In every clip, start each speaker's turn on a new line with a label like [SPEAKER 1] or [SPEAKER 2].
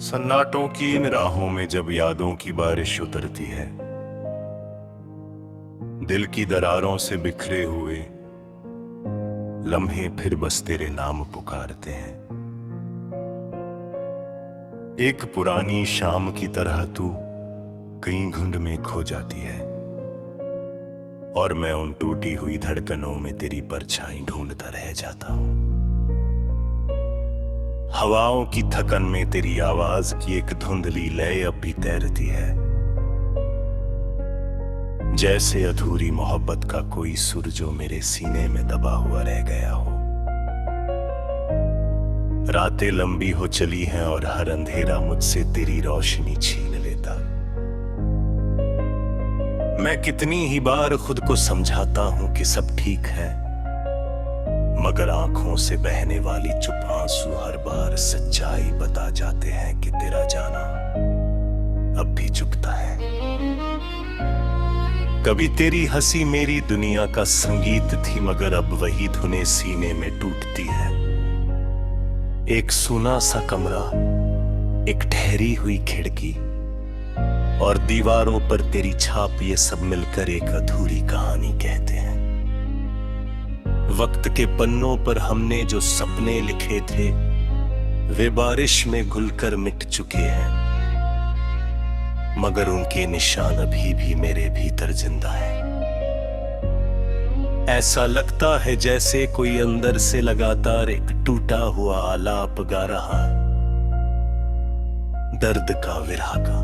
[SPEAKER 1] सन्नाटों की इन राहों में जब यादों की बारिश उतरती है, दिल की दरारों से बिखरे हुए लम्हे फिर बस तेरे नाम पुकारते हैं। एक पुरानी शाम की तरह तू कहीं घुंड में खो जाती है और मैं उन टूटी हुई धड़कनों में तेरी परछाई ढूंढता रह जाता हूं। हवाओं की थकन में तेरी आवाज की एक धुंधली लय अब भी तैरती है, जैसे अधूरी मोहब्बत का कोई सुर जो मेरे सीने में दबा हुआ रह गया हो। रातें लंबी हो चली हैं और हर अंधेरा मुझसे तेरी रोशनी छीन लेता। मैं कितनी ही बार खुद को समझाता हूं कि सब ठीक है, मगर आंखों से बहने वाली चुप आंसू हर बार सच्चाई बता जाते हैं कि तेरा जाना अब भी चुकता है। कभी तेरी हंसी मेरी दुनिया का संगीत थी, मगर अब वही धुनें सीने में टूटती है। एक सूना सा कमरा, एक ठहरी हुई खिड़की और दीवारों पर तेरी छाप, ये सब मिलकर एक अधूरी कहानी कहते हैं। वक्त के पन्नों पर हमने जो सपने लिखे थे वे बारिश में घुलकर मिट चुके हैं, मगर उनके निशान अभी भी मेरे भीतर जिंदा है। ऐसा लगता है जैसे कोई अंदर से लगातार एक टूटा हुआ आलाप गा रहा, दर्द का, विरह का,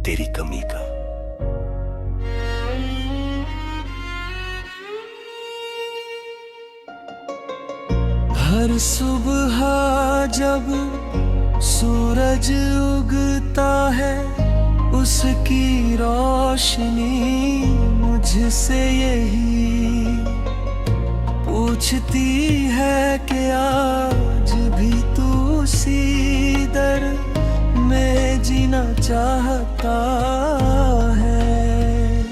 [SPEAKER 1] तेरी कमी का।
[SPEAKER 2] हर सुबह जब सूरज उगता है, उसकी रोशनी मुझसे यही पूछती है कि आज भी तू उसी दर में जीना चाहता है।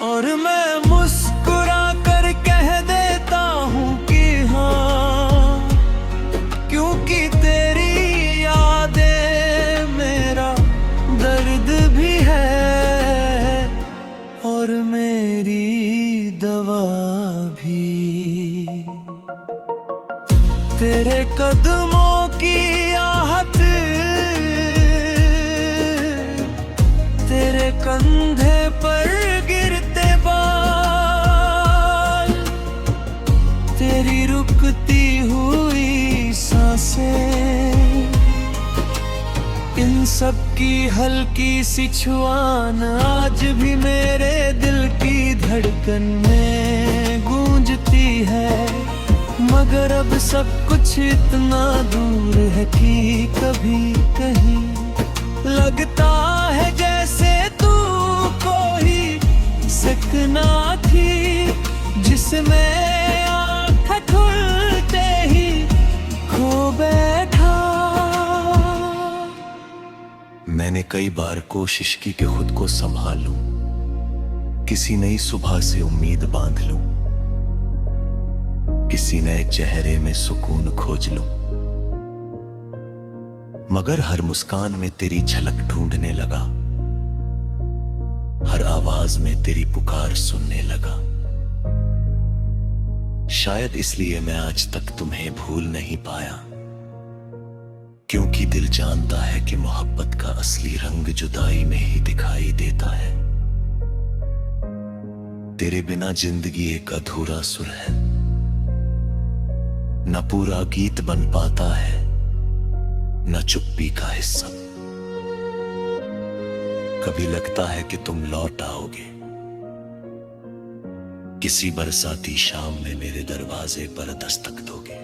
[SPEAKER 2] और मैं मुस्कुरा कर कह देता हूँ कि हाँ, क्योंकि तेरी यादें मेरा दर्द भी है और मेरी दवा भी। तेरे कदमों की आहट, तेरे कंधे पर गिरते बाल, तेरी रुकती हुई सांसें, इन सब की हल्की सी छुआन आज भी मेरे दिल की धड़कन में गूंजती है। मगर अब सब कुछ इतना दूर है कि कभी कहीं लगता है जैसे तू कोई सपना थी, जिसमें आँख खुलते ही खो बैठा।
[SPEAKER 1] मैंने कई बार कोशिश की कि खुद को संभाल लूं, किसी नई सुबह से उम्मीद बांध लूं, किसी नए चेहरे में सुकून खोज लूं, मगर हर मुस्कान में तेरी झलक ढूंढने लगा, हर आवाज में तेरी पुकार सुनने लगा। शायद इसलिए मैं आज तक तुम्हें भूल नहीं पाया, क्योंकि दिल जानता है कि मोहब्बत का असली रंग जुदाई में ही दिखाई देता है। तेरे बिना जिंदगी एक अधूरा सुर है, न पूरा गीत बन पाता है, न चुप्पी का हिस्सा। कभी लगता है कि तुम लौट आओगे, किसी बरसाती शाम में मेरे दरवाजे पर दस्तक दोगे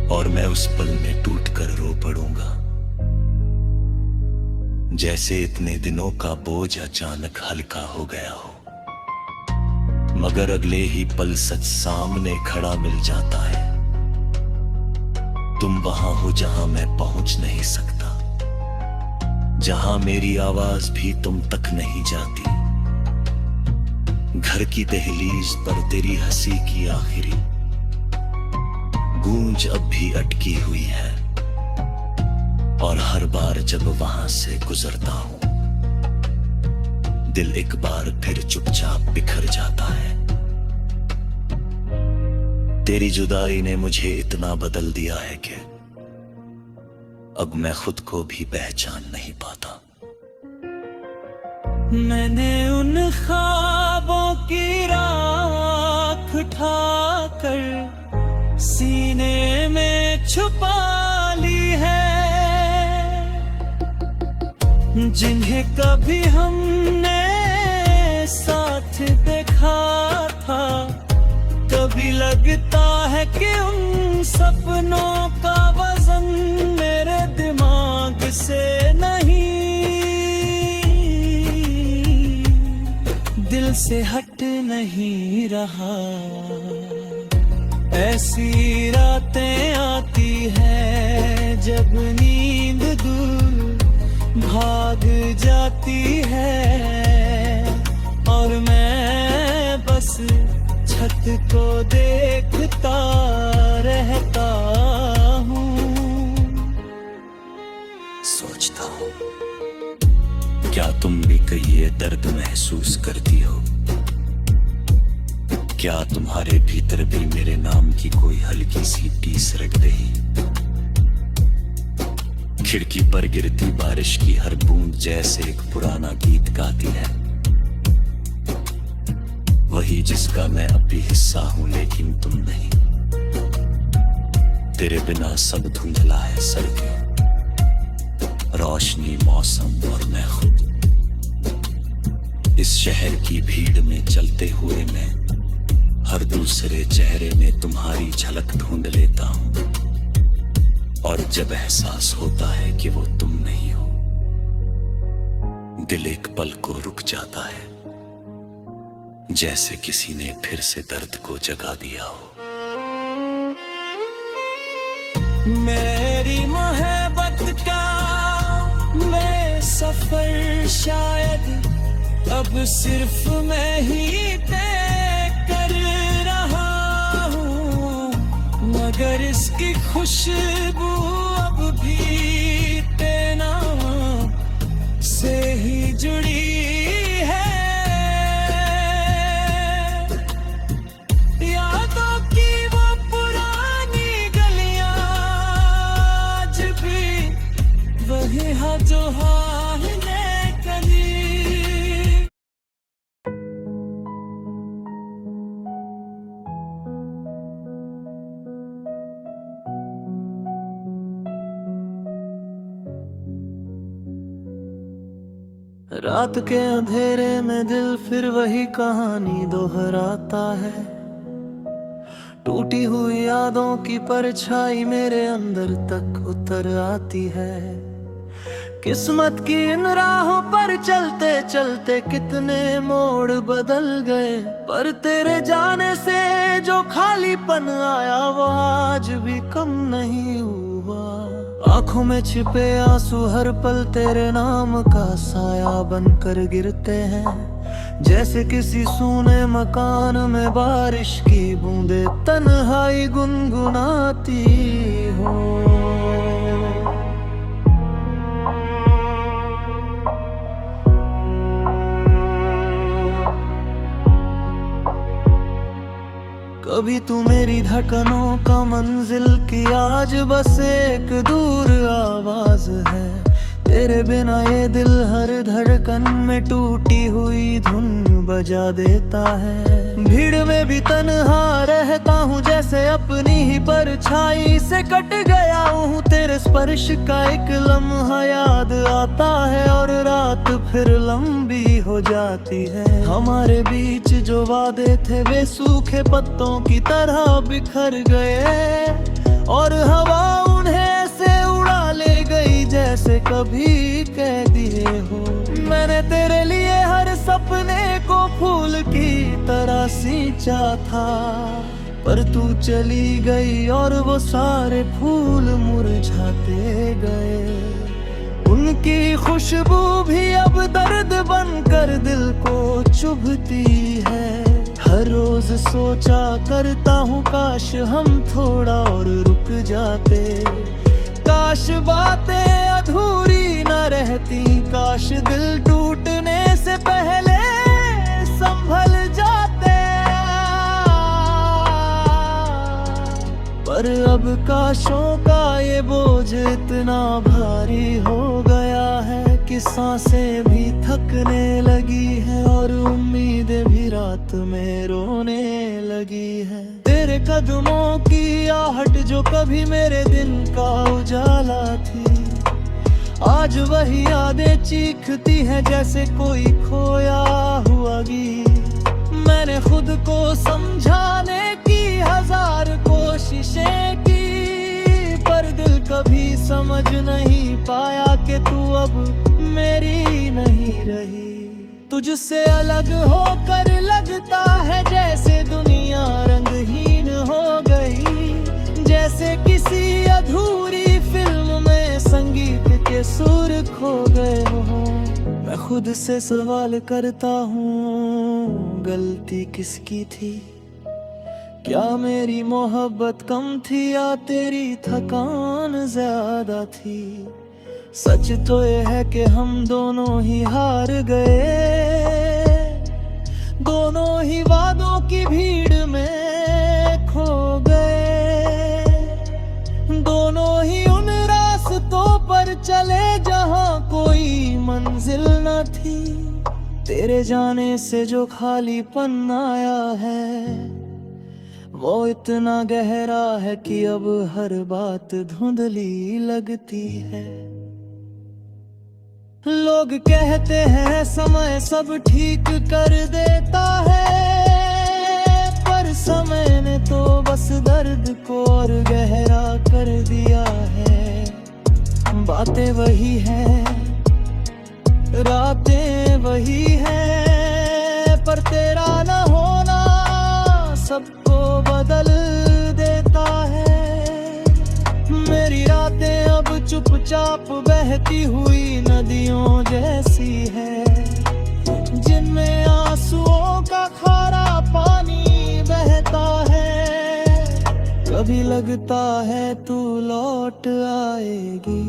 [SPEAKER 1] और मैं उस पल में टूटकर रो पड़ूंगा, जैसे इतने दिनों का बोझ अचानक हल्का हो गया हो। मगर अगले ही पल सच सामने खड़ा मिल जाता है। तुम वहां हो जहां मैं पहुंच नहीं सकता, जहां मेरी आवाज भी तुम तक नहीं जाती। घर की दहलीज पर तेरी हंसी की आखिरी गूंज अब भी अटकी हुई है।
[SPEAKER 3] और हर बार जब वहां से गुजरता हूं, दिल एक बार फिर चुपचाप बिखर जाता है। तेरी जुदाई ने मुझे इतना बदल दिया है कि अब मैं खुद को भी पहचान नहीं पाता।
[SPEAKER 2] मैंने उन ख्वाबों की राख उठाकर सीने में छुपा ली है, जिन्हें कभी हमने साथ देखा था। कभी लगता है कि उन सपनों का वजन मेरे दिमाग से नहीं, दिल से हट नहीं रहा। ऐसी रातें आती है जब नींद दूर भाग जाती है, और मैं बस छत को देखता रहता हूँ।
[SPEAKER 3] सोचता हूँ, क्या तुम भी कहीं ये दर्द महसूस करती हो? क्या तुम्हारे भीतर भी मेरे नाम की कोई हल्की सी टीस रख रही? खिड़की पर गिरती बारिश की हर बूंद जैसे एक पुराना गीत गाती है, वही जिसका मैं अब भी हिस्सा हूं लेकिन तुम नहीं। तेरे बिना सब धुंधला है, सड़कें, रोशनी, मौसम और मैं खुद। इस शहर की भीड़ में चलते हुए मैं हर दूसरे चेहरे में तुम्हारी झलक ढूंढ लेता हूं, और जब एहसास होता है कि वो तुम नहीं हो, दिल एक पल को रुक जाता है, जैसे किसी ने फिर से दर्द को जगा दिया हो।
[SPEAKER 2] मेरी मोहब्बत का मैं सफर शायद अब सिर्फ मैं ही तय कर रहा हूँ, मगर इसकी खुशबू अब भी तेरे नाम से ही जुड़ी है। यादों की वो पुरानी गलियां आज भी वही है जो हाल ने कभी। रात के अंधेरे में दिल फिर वही कहानी दोहराता है, टूटी हुई यादों की परछाई मेरे अंदर तक उतर आती है। किस्मत की इन राहों पर चलते चलते कितने मोड़ बदल गए, पर तेरे जाने से जो खालीपन आया वो आज भी कम नहीं हुआ। आंखों में छिपे आंसू हर पल तेरे नाम का साया बनकर गिरते हैं, जैसे किसी सूने मकान में बारिश की बूंदे तन्हाई गुनगुनाती हो। कभी तू मेरी धड़कनों का मंजिल की, आज बस एक दूर आवाज है। तेरे बिना ये दिल हर धड़कन में टूटी हुई धुन बजा देता है। भीड़ में भी तन्हा रहता हूँ जैसे अपनी ही परछाई से कट गया हूँ। तेरे स्पर्श का एक लम्हा याद आता है और रात फिर लंबी हो जाती है। हमारे बीच जो वादे थे वे सूखे पत्तों की तरह बिखर गए, और हवा उन्हें से उड़ा ले गई जैसे कभी कह दिए हो। मैंने तेरे लिए हर सपने को फूल की तरह सींचा था, पर तू चली गई और वो सारे फूल मुरझाते गए। उनकी खुशबू भी अब दर्द बनकर दिल को चुभती है। हर रोज सोचा करता हूँ काश हम थोड़ा और रुक जाते, काश बातें अधूरी न रहती, काश दिल टूटने से पहले संभल जाते। पर अब काशों का ये बोझ इतना भारी हो गया है कि सांसें भी थकने लगी है और उम्मीदें भी रात में रोने लगी है। तेरे कदमों की आहट जो कभी मेरे दिन का उजाला थी, आज वही यादें चीखती है जैसे कोई खोया हुआ गीत। मैंने खुद को समझाने की 1000 कोशिशें की, पर दिल कभी समझ नहीं पाया कि तू अब मेरी नहीं रही। तुझसे अलग होकर लगता है जैसे दुनिया रंगहीन हो गई, जैसे किसी अधूरी फिल्म में संगीत के सुर खो गए हो। मैं खुद से सवाल करता हूँ, गलती किसकी थी? क्या मेरी मोहब्बत कम थी या तेरी थकान ज्यादा थी? सच तो ये है कि हम दोनों ही हार गए, दोनों ही वादों की भीड़ में खो गए, दोनों ही उन रास्तों पर चले जहां कोई मंजिल न थी। तेरे जाने से जो खालीपन आया है वो इतना गहरा है कि अब हर बात धुंधली लगती है। लोग कहते हैं समय सब ठीक कर देता है, पर समय ने तो बस दर्द को और गहरा कर दिया है। बातें वही हैं, रातें वही हैं, पर तेरा न होना सबको बदल देता है। मेरी रातें अब चुपचाप बहती हुई नदियों जैसी है, जिनमें आंसुओं का खारा पानी बहता है। कभी लगता है तू लौट आएगी,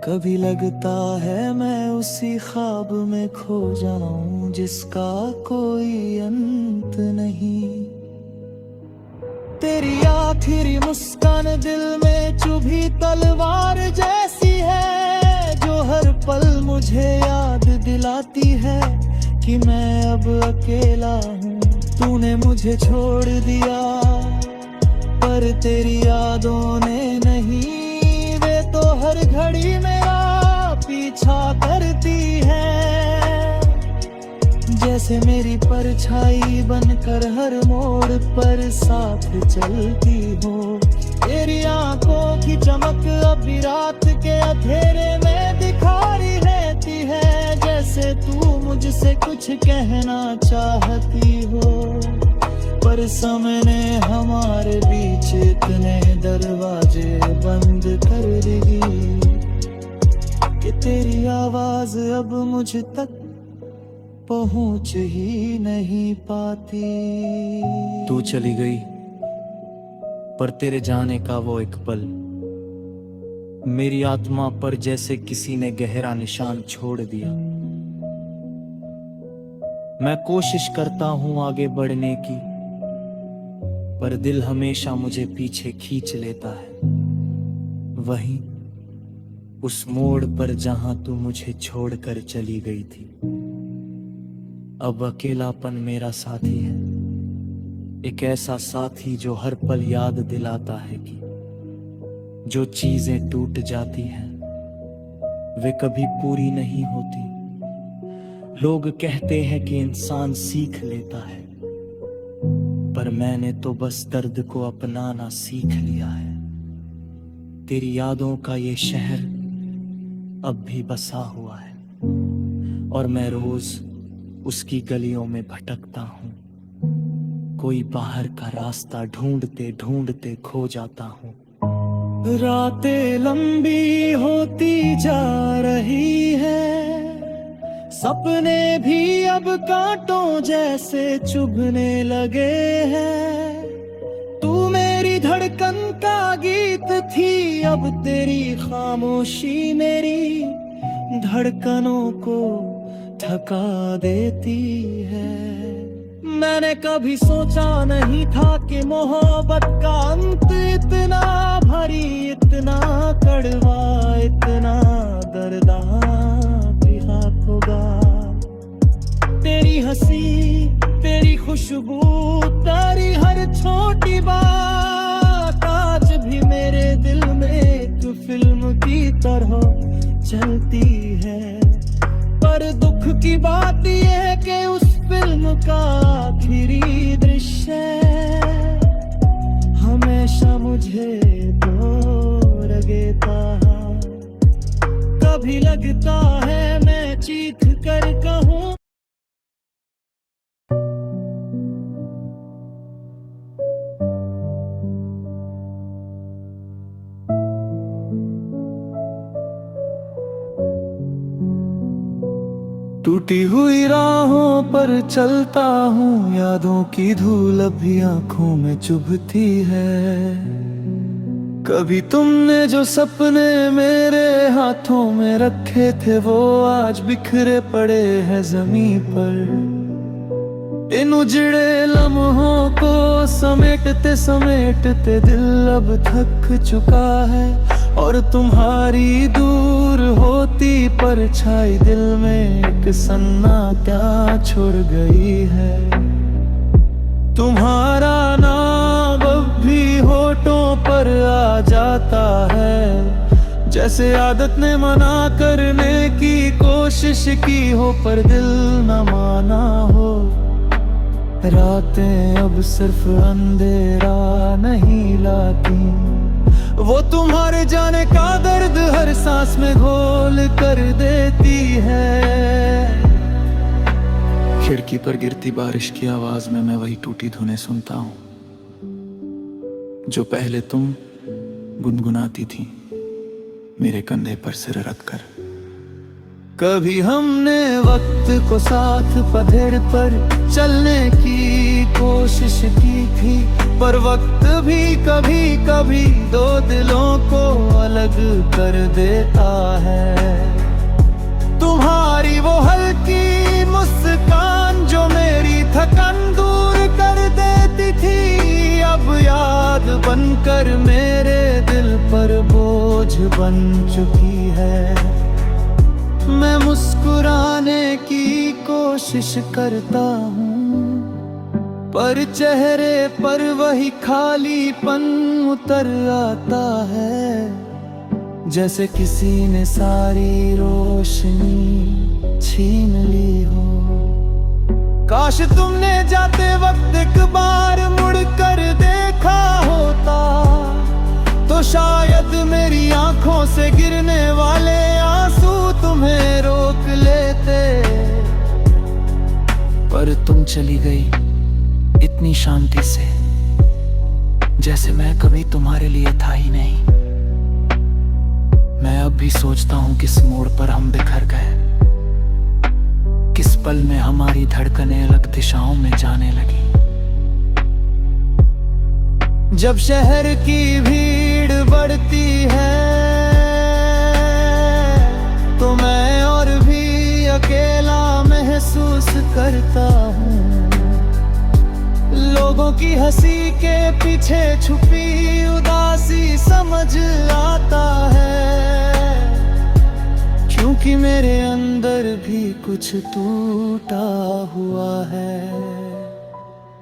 [SPEAKER 2] कभी लगता है मैं उसी ख्वाब में खो जाऊं जिसका कोई अंत नहीं। तेरी आखिरी मुस्कान दिल में चुभी तलवार जैसी है, जो हर पल मुझे याद दिलाती है कि मैं अब अकेला हूँ। तूने मुझे छोड़ दिया पर तेरी यादों ने नहीं, वे तो हर घड़ी मेरा पीछा करती है। जैसे मेरी परछाई बनकर हर मोड़ पर साथ चलती हो। तेरी आंखों की चमक अब भी रात के अंधेरे में दिखाई रहती है, जैसे तू मुझसे कुछ कहना चाहती हो। पर समय ने हमारे बीच इतने दरवाजे बंद कर दिए कि तेरी आवाज अब मुझ तक पहुंच ही नहीं पाती।
[SPEAKER 4] तू चली गई, पर तेरे जाने का वो एक पल मेरी आत्मा पर जैसे किसी ने गहरा निशान छोड़ दिया। मैं कोशिश करता हूं आगे बढ़ने की, पर दिल हमेशा मुझे पीछे खींच लेता है। वहीं उस मोड़ पर जहां तू मुझे छोड़कर चली गई थी, अब अकेलापन मेरा साथी है। एक ऐसा साथी जो हर पल याद दिलाता है कि जो चीजें टूट जाती हैं वे कभी पूरी नहीं होती। लोग कहते हैं कि इंसान सीख लेता है, पर मैंने तो बस दर्द को अपनाना सीख लिया है। तेरी यादों का ये शहर अब भी बसा हुआ है और मैं रोज उसकी गलियों में भटकता हूँ। कोई बाहर का रास्ता ढूंढते ढूंढते खो जाता हूँ।
[SPEAKER 2] रातें लंबी होती जा रही है, सपने भी अब कांटों जैसे चुभने लगे हैं। तू मेरी धड़कन का गीत थी, अब तेरी खामोशी मेरी धड़कनों को थका देती है। मैंने कभी सोचा नहीं था कि मोहब्बत का अंत इतना भारी, इतना कड़वा, इतना दर्दनाक होगा। तेरी हंसी, तेरी खुशबू, तेरी हर छोटी बात आज भी मेरे दिल में एक फिल्म की तरह चलती है। पर दुख की बात यह है कि उस फिल्म का आखिरी दृश्य हमेशा मुझे दूर देता। कभी लगता है मैं चीख कर कहूँ, टूटी हुई राहों पर चलता हूँ, यादों की धूल अभी आंखों में चुभती है। कभी तुमने जो सपने मेरे हाथों में रखे थे, वो आज बिखरे पड़े हैं जमीन पर। इन उजड़े लम्हों को समेटते समेटते दिल अब थक चुका है, और तुम्हारी दूर होती परछाई दिल में एक सन्नाटा छोड़ गई है। तुम्हारा नाम अब भी होठों पर आ जाता है, जैसे आदत ने मना करने की कोशिश की हो पर दिल न माना हो। रातें अब सिर्फ अंधेरा नहीं लाती, वो तुम्हारे जाने का दर्द हर सांस में घोल कर देती है। खिड़की पर गिरती बारिश की आवाज में मैं वही टूटी धुनें सुनता हूँ जो पहले तुम गुनगुनाती थी मेरे कंधे पर सिर रख कर। कभी हमने वक्त को साथ पधेड़ पर चलने की कोशिश की थी, पर वक्त भी कभी कभी दो दिलों को अलग कर देता है। तुम्हारी वो हल्की मुस्कान जो मेरी थकान दूर कर देती थी, अब याद बनकर मेरे दिल पर बोझ बन चुकी है। मैं मुस्कुराने की कोशिश करता हूँ, पर चेहरे पर वही खालीपन उतर आता है, जैसे किसी ने सारी रोशनी छीन ली हो। काश तुमने जाते वक्त एक बार मुड़कर देखा होता, तो शायद मेरी आंखों से गिरने वाले आंसू तुम्हें रोक लेते। पर तुम चली गई इतनी शांति से, जैसे मैं कभी तुम्हारे लिए था ही नहीं। मैं अब भी सोचता हूँ किस मोड़ पर हम बिखर गए, किस पल में हमारी धड़कनें अलग दिशाओं में जाने लगी। जब शहर की भीड़ बढ़ती है तो मैं और भी अकेला महसूस करता हूँ। लोगों की हंसी के पीछे छुपी उदासी समझ आता है, क्योंकि मेरे अंदर भी कुछ टूटा हुआ है,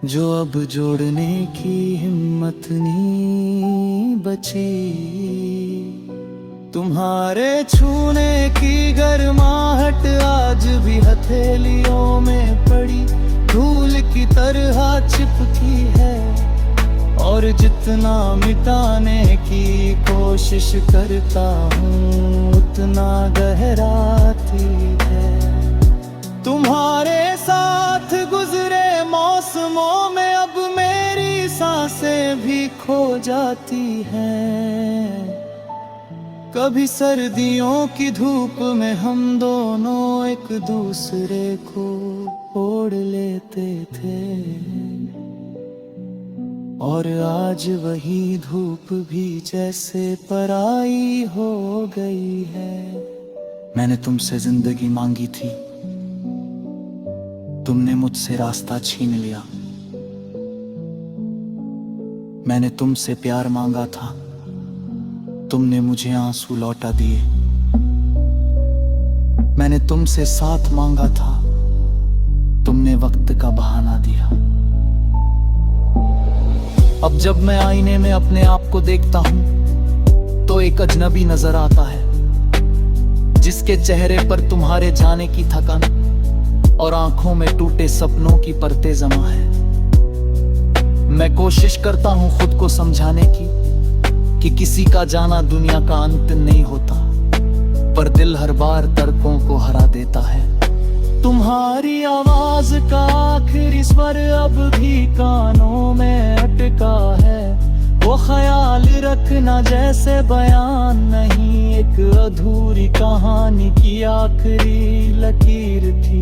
[SPEAKER 2] जो अब जोड़ने की हिम्मत नहीं बची। तुम्हारे छूने की गर्माहट आज भी हथेलियों में पड़ी धूल की तरह चिपकी है, और जितना मिटाने की कोशिश करता हूँ उतना गहराती है। तुम्हारे साथ गुजरे मौसमों में अब मेरी सांसें भी खो जाती हैं। कभी सर्दियों की धूप में हम दोनों एक दूसरे को ओढ़ लेते थे। और आज वही धूप भी जैसे पराई हो गई है।
[SPEAKER 4] मैंने तुमसे जिंदगी मांगी थी, तुमने मुझसे रास्ता छीन लिया। मैंने तुमसे प्यार मांगा था, तुमने मुझे आंसू लौटा दिए। मैंने तुमसे साथ मांगा था, तुमने वक्त का बहाना दिया। अब जब मैं आईने में अपने आप को देखता हूं तो एक अजनबी नजर आता है, जिसके चेहरे पर तुम्हारे जाने की थकान और आंखों में टूटे सपनों की परतें जमा है। मैं कोशिश करता हूं खुद को समझाने की कि किसी का जाना दुनिया का अंत नहीं होता, पर दिल हर बार तर्कों को हरा देता है। तुम्हारी आवाज का आखिरी स्वर अब भी कानों में अटका है। वो ख्याल रखना जैसे बयान नहीं, एक अधूरी कहानी की आखिरी लकीर थी।